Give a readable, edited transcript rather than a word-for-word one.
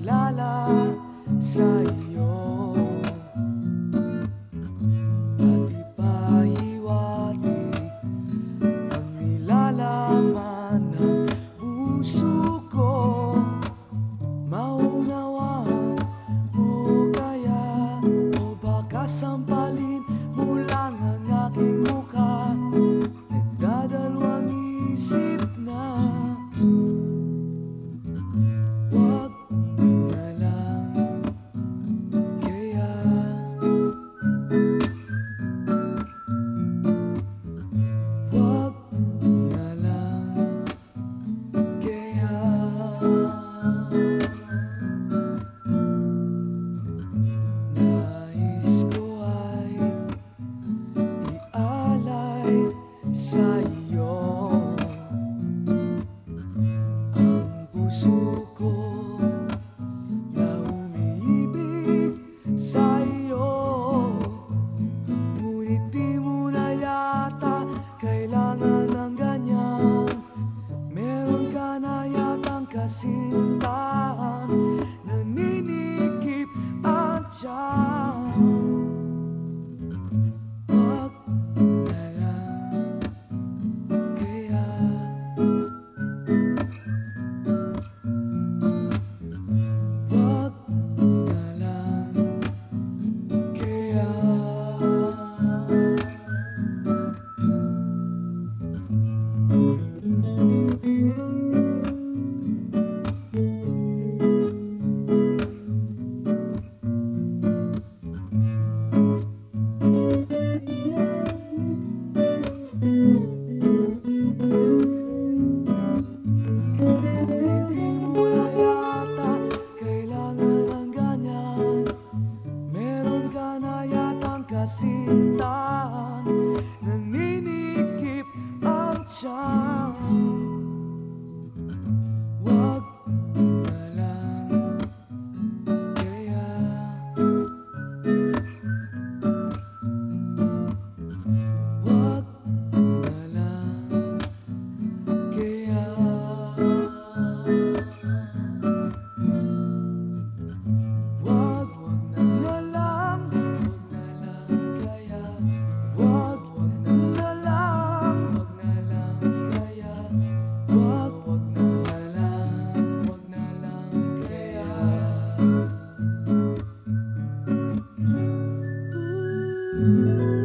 kilala sa iyo at ipahiwatig ang nilalaman ng puso ko. Maunawaan mo kaya o baka sampalin mo lang ang aking mukha? Nagdadalawang isip na wag na lang kaya. Wag na lang kaya. Nais ko ay ialay sa iyo ang puso ko na umiibig sa iyo. Ngunit di mo na yata kailangan ng ganyan. Meron ka na yatang kasintahan, naninikip ang tiyan. Wag na lang kaya. Wag na lang kaya. Ngunit di mo na yata kailangan ng ganyan. Meron ka na yatang kasintahan, naninikip ang tiyan. Wag na lang kaya. Wag na lang kaya. Wag na lang kaya. Wag na lang kaya. Wag na lang kaya. Ooh.